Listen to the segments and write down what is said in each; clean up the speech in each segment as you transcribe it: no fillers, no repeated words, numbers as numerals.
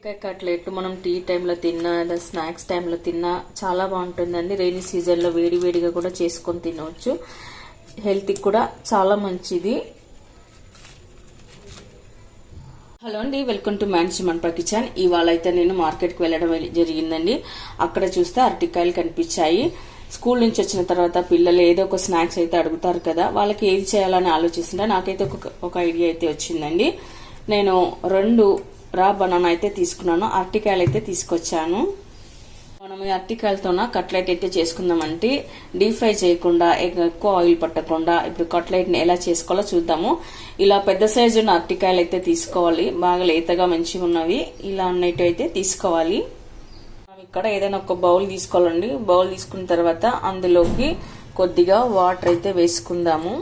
అరటికాయ కట్లెట్లు మనం టీ టైంలో తిన్నా లేదా స్నాక్స్ టైంలో తిన్నా చాలా బాగుంటుందండి. రైనీ సీజన్లో వేడి వేడిగా కూడా చేసుకొని తినవచ్చు. హెల్త్కి కూడా చాలా మంచిది. హలో అండి, వెల్కమ్ టు మ్యాన్సిమన్ కిచెన్. ఇవాళ అయితే నేను మార్కెట్కి వెళ్ళడం జరిగిందండి. అక్కడ చూస్తే అరటికాయలు కనిపించాయి. స్కూల్ నుంచి వచ్చిన తర్వాత పిల్లలు ఏదో ఒక స్నాక్స్ అయితే అడుగుతారు కదా, వాళ్ళకి ఏది చేయాలని ఆలోచిస్తుంటే నాకైతే ఒక ఐడియా అయితే వచ్చిందండి. నేను 2 రా బనానా అయితే తీసుకున్నాను, అరటికాయలు అయితే తీసుకొచ్చాను. మనం ఈ అరటికాయలతోన కట్లెట్ అయితే చేసుకుందామంటే డీప్ ఫ్రై చేయకుండా ఎక్కువ ఆయిల్ పట్టకుండా ఇప్పుడు కట్లెట్ని ఎలా చేసుకోవాలో చూద్దాము. ఇలా పెద్ద సైజు ఉన్న అరటికాయలు అయితే తీసుకోవాలి, బాగా లేతగా మంచిగా ఉన్నవి ఇలా ఉన్నట్టు అయితే తీసుకోవాలి. ఇక్కడ ఏదైనా ఒక బౌల్ తీసుకోవాలండి. బౌల్ తీసుకున్న తర్వాత అందులోకి కొద్దిగా వాటర్ అయితే వేసుకుందాము.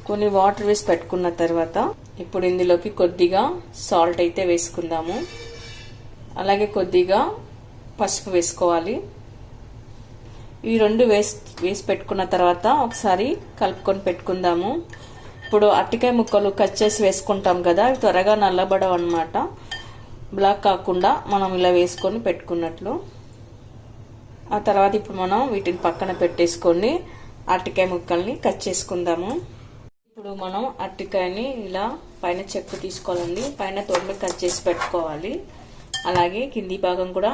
కొన్ని వాటర్ వేసి పెట్టుకున్న తర్వాత ఇప్పుడు ఇందులోకి కొద్దిగా సాల్ట్ అయితే వేసుకుందాము. అలాగే కొద్దిగా పసుపు వేసుకోవాలి. ఈ 2 వేసి పెట్టుకున్న తర్వాత ఒకసారి కలుపుకొని పెట్టుకుందాము. ఇప్పుడు అరటికాయ ముక్కలు కట్ చేసి వేసుకుంటాం కదా, అవి త్వరగా నల్లబడవు అన్నమాట. బ్లాక్ కాకుండా మనం ఇలా వేసుకొని పెట్టుకున్నట్లు. ఆ తర్వాత ఇప్పుడు మనం వీటిని పక్కన పెట్టేసుకొని అరటికాయ ముక్కల్ని కట్ చేసుకుందాము. ఇప్పుడు మనం అరటికాయని ఇలా పైన చెక్కు తీసుకోవాలండి, పైన తొండ కట్ చేసి పెట్టుకోవాలి. అలాగే కింది భాగం కూడా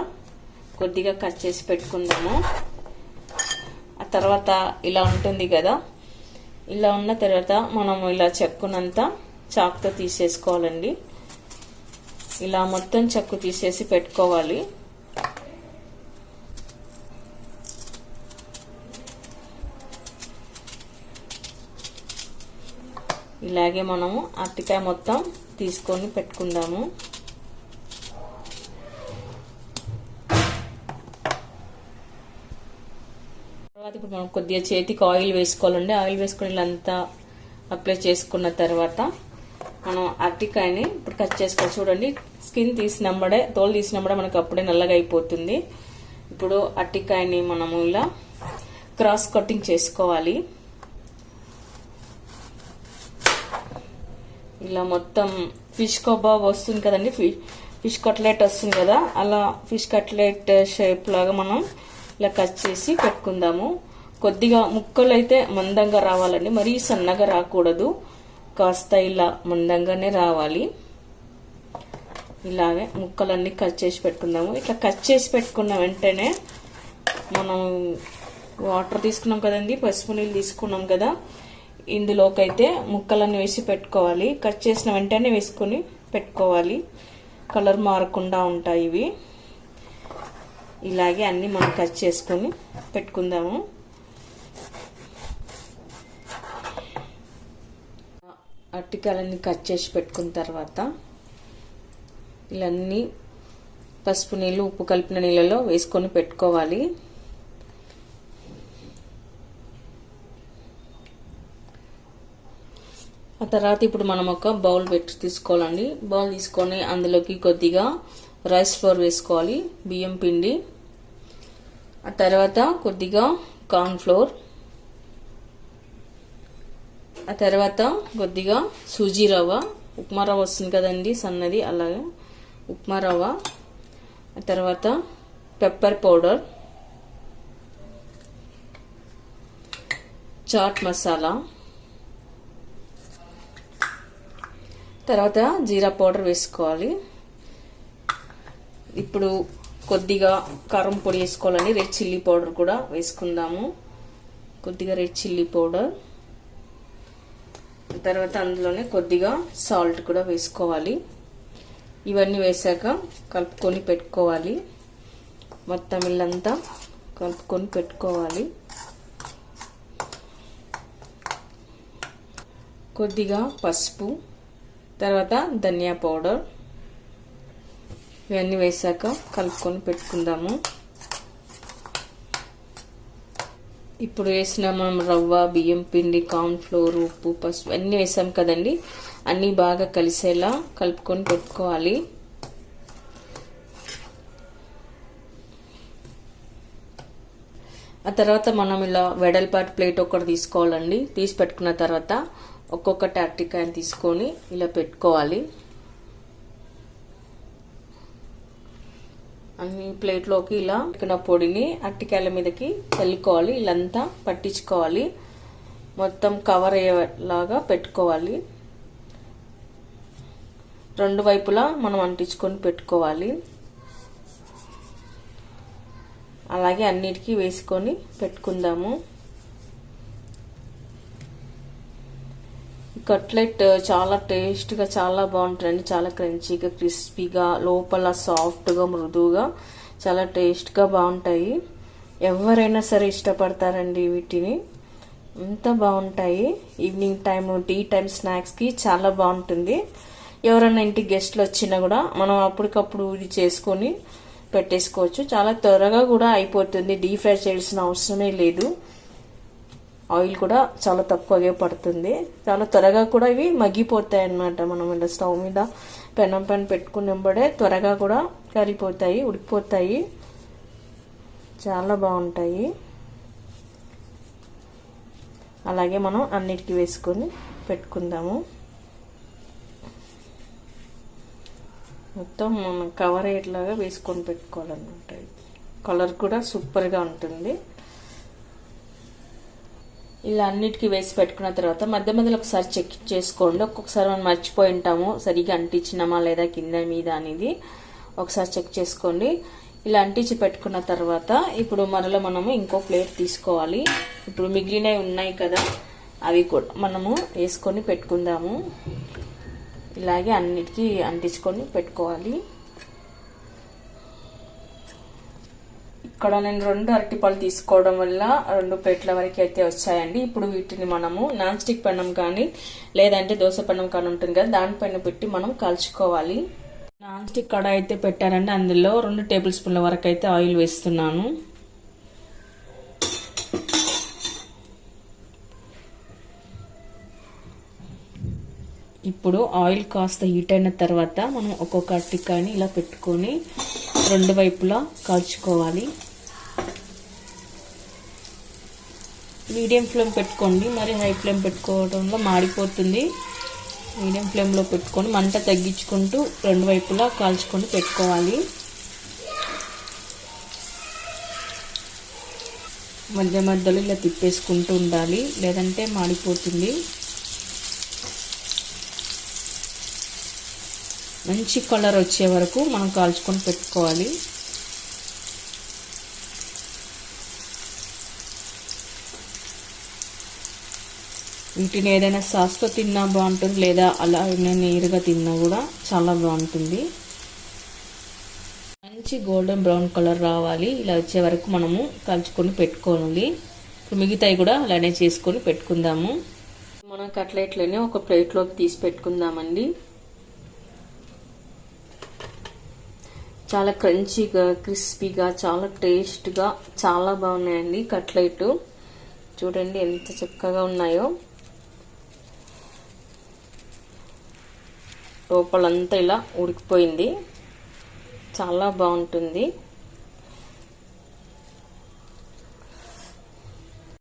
కొద్దిగా కట్ చేసి పెట్టుకుందాము. ఆ తర్వాత ఇలా ఉంటుంది కదా, ఇలా ఉన్న తర్వాత మనం ఇలా చెక్కునంతా చాకుతో తీసేసుకోవాలండి. ఇలా మొత్తం చెక్కు తీసేసి పెట్టుకోవాలి. ఇలాగే మనము అరటికాయ మొత్తం తీసుకొని పెట్టుకుందాము. తర్వాత ఇప్పుడు మనం కొద్దిగా చేతికి ఆయిల్ వేసుకోవాలండి. ఆయిల్ వేసుకొని ఇలా అంతా అప్లై చేసుకున్న తర్వాత మనం అరటికాయని ఇప్పుడు కట్ చేసుకోవాలి. చూడండి, స్కిన్ తీసినప్పుడే, తోలు తీసినప్పుడే మనకు అప్పుడే నల్లగా అయిపోతుంది. ఇప్పుడు అరటికాయని మనము ఇలా క్రాస్ కటింగ్ చేసుకోవాలి. ఇలా మొత్తం ఫిష్ కబాబ్ వస్తుంది కదండి, ఫిష్ కట్లెట్ వస్తుంది కదా, అలా ఫిష్ కట్లెట్ షేప్ లాగా మనం ఇలా కట్ చేసి పెట్టుకుందాము. కొద్దిగా ముక్కలు అయితే మందంగా రావాలండి, మరీ సన్నగా రాకూడదు, కాస్త ఇలా మందంగానే రావాలి. ఇలాగే ముక్కలన్నీ కట్ చేసి పెట్టుకుందాము. ఇట్లా కట్ చేసి పెట్టుకున్న వెంటనే మనం వాటర్ తీసుకున్నాం కదండి, పసుపు నీళ్ళు తీసుకున్నాం కదా, ఇందులోకైతే ముక్కలన్నీ వేసి పెట్టుకోవాలి. కట్ చేసిన వెంటనే వేసుకొని పెట్టుకోవాలి, కలర్ మారకుండా ఉంటాయి ఇవి. ఇలాగే అన్ని మనం కట్ చేసుకొని పెట్టుకుందాము. అరటికాయలన్నీ కట్ చేసి పెట్టుకున్న తర్వాత ఇలాన్నీ పసుపు నీళ్ళు, ఉప్పు కలిపిన నీళ్ళలో వేసుకొని పెట్టుకోవాలి. ఆ తర్వాత ఇప్పుడు మనం ఒక బౌల్ తీసుకోవాలండి. బౌల్ తీసుకొని అందులోకి కొద్దిగా రైస్ ఫ్లోర్ వేసుకోవాలి, బియ్యం పిండి. ఆ తర్వాత కొద్దిగా కార్న్ ఫ్లోర్, ఆ తర్వాత కొద్దిగా సూజీ రవ్వ, ఉప్మా రవ్వ వస్తుంది కదండి సన్నది, అలాగే ఉప్మా రవ్వ. ఆ తర్వాత పెప్పర్ పౌడర్, చాట్ మసాలా, తర్వాత జీరా పౌడర్ వేసుకోవాలి. ఇప్పుడు కొద్దిగా కారం పొడి వేసుకోవాలండి, రెడ్ చిల్లీ పౌడర్ కూడా వేసుకుందాము. కొద్దిగా రెడ్ చిల్లీ పౌడర్, తర్వాత అందులోనే కొద్దిగా సాల్ట్ కూడా వేసుకోవాలి. ఇవన్నీ వేసాక కలుపుకొని పెట్టుకోవాలి. మొత్తం ఇల్లంతా కలుపుకొని పెట్టుకోవాలి. కొద్దిగా పసుపు, తర్వాత ధనియా పౌడర్, ఇవన్నీ వేసాక కలుపుకొని పెట్టుకుందాము. ఇప్పుడు వేసిన మనం రవ్వ, బియ్యం పిండి, కార్న్ ఫ్లోర్, ఉప్పు, పసుపు అన్నీ వేసాం కదండి, అన్నీ బాగా కలిసేలా కలుపుకొని పెట్టుకోవాలి. ఆ తర్వాత మనం ఇలా వెడల్పాటి ప్లేట్ ఒకటి తీసుకోవాలండి. తీసి పెట్టుకున్న తర్వాత ఒక్కొక్కటి అరటికాయని తీసుకొని ఇలా పెట్టుకోవాలి. అన్ని ప్లేట్లోకి ఇలా ఉడికిన పొడిని అరటికాయల మీదకి చల్లుకోవాలి. ఇలాంతా పట్టించుకోవాలి. మొత్తం కవర్ అయ్యేలాగా పెట్టుకోవాలి. రెండు వైపులా మనం అంటించుకొని పెట్టుకోవాలి. అలాగే అన్నిటికీ వేసుకొని పెట్టుకుందాము. కట్లెట్ చాలా టేస్ట్గా చాలా బాగుంటుందండి. చాలా క్రంచీగా క్రిస్పీగా లోపల సాఫ్ట్గా మృదువుగా చాలా టేస్ట్గా బాగుంటాయి. ఎవరైనా సరే ఇష్టపడతారండి వీటిని. అంత బాగుంటాయి. ఈవినింగ్ టైం టీ టైం స్నాక్స్కి చాలా బాగుంటుంది. ఎవరైనా ఇంటికి గెస్ట్లు వచ్చినా కూడా మనం అప్పటికప్పుడు ఇది చేసుకొని పెట్టేసుకోవచ్చు. చాలా త్వరగా కూడా అయిపోతుంది. డీప్ ఫ్రై చేయాల్సిన అవసరమే లేదు. ఆయిల్ కూడా చాలా తక్కువగా పడుతుంది. చాలా త్వరగా కూడా ఇవి మగ్గిపోతాయి అన్నమాట. మనం ఇలా స్టవ్ మీద పెనం పైన పెట్టుకున్నప్పుడే త్వరగా కూడా కరిగిపోతాయి, ఉడికిపోతాయి. చాలా బాగుంటాయి. అలాగే మనం అన్నిటికీ వేసుకొని పెట్టుకుందాము. మొత్తం మనం కవర్ అయ్యేట్లాగా వేసుకొని పెట్టుకోవాలన్నమాట. కలర్ కూడా సూపర్గా ఉంటుంది. ఇలా అన్నిటికీ వేసి పెట్టుకున్న తర్వాత మధ్య మధ్యలో ఒకసారి చెక్ చేసుకోండి. ఒక్కొక్కసారి మనం మర్చిపోయి ఉంటాము సరిగా అంటించినామా లేదా కింద మీద అనేది ఒకసారి చెక్ చేసుకోండి. ఇలా అంటించి పెట్టుకున్న తర్వాత ఇప్పుడు మరలా మనము ఇంకో ప్లేట్ తీసుకోవాలి. ఇప్పుడు మిగిలినవి ఉన్నాయి కదా, అవి కూడా మనము వేసుకొని పెట్టుకుందాము. ఇలాగే అన్నిటికీ అంటించుకొని పెట్టుకోవాలి. ఇక్కడ నేను 2 అరటిపళ్ళు తీసుకోవడం వల్ల 2 ప్లేట్ల వరకు అయితే వచ్చాయండి. ఇప్పుడు వీటిని మనము నాన్ స్టిక్ పెనం కానీ లేదంటే దోశ పెనం కానీ ఉంటుంది కదా, దానిపైన పెట్టి మనం కాల్చుకోవాలి. నాన్ స్టిక్ కడాయి అయితే పెట్టారండి. అందులో 2 టేబుల్ స్పూన్ల వరకు అయితే ఆయిల్ వేస్తున్నాను. ఇప్పుడు ఆయిల్ కాస్త హీట్ అయిన తర్వాత మనం ఒక్కొక్క అరటికాయని ఇలా పెట్టుకొని 2 వైపులా కాల్చుకోవాలి. మీడియం ఫ్లేమ్ పెట్టుకోండి. మరి హై ఫ్లేమ్ పెట్టుకోవడంలో మాడిపోతుంది. మీడియం ఫ్లేమ్లో పెట్టుకొని మంట తగ్గించుకుంటూ 2 వైపులా కాల్చుకొని పెట్టుకోవాలి. మధ్య మధ్యలో ఇలా తిప్పేసుకుంటూ ఉండాలి, లేదంటే మాడిపోతుంది. మంచి కలర్ వచ్చే వరకు మనం కాల్చుకొని పెట్టుకోవాలి. వీటిని ఏదైనా సాస్తో తిన్నా బాగుంటుంది, లేదా అలా నేరుగా తిన్నా కూడా చాలా బాగుంటుంది. మంచి గోల్డెన్ బ్రౌన్ కలర్ రావాలి. ఇలా వచ్చే వరకు మనము కాల్చుకొని పెట్టుకోవాలి. ఇప్పుడు మిగతాయి కూడా అలానే చేసుకొని పెట్టుకుందాము. మనం కట్లెట్లని ఒక ప్లేట్లోకి తీసి పెట్టుకుందామండి. చాలా క్రంచీగా క్రిస్పీగా చాలా టేస్ట్గా చాలా బాగున్నాయండి కట్లెట్. చూడండి ఎంత చక్కగా ఉన్నాయో. లోపలంతా ఇలా ఉడికిపోయింది. చాలా బాగుంటుంది.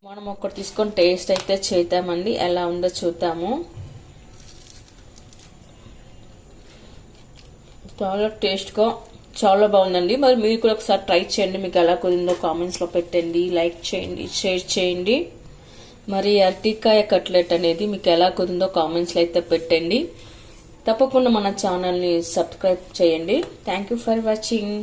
మనం ఒకటి తీసుకొని టేస్ట్ అయితే చేద్దామండి. ఎలా ఉందో చూద్దాము. చాలా టేస్ట్గా చాలా బాగుందండి. మరి మీరు కూడా ఒకసారి ట్రై చేయండి. మీకు ఎలా కుదిరిందో కామెంట్స్లో పెట్టండి, లైక్ చేయండి, షేర్ చేయండి. మరి అరటికాయ కట్లెట్ అనేది మీకు ఎలా కుదిరిందో కామెంట్స్లో అయితే పెట్టండి. తప్పకుండా మన ఛానల్ని సబ్స్క్రైబ్ చేయండి. Thank you for watching.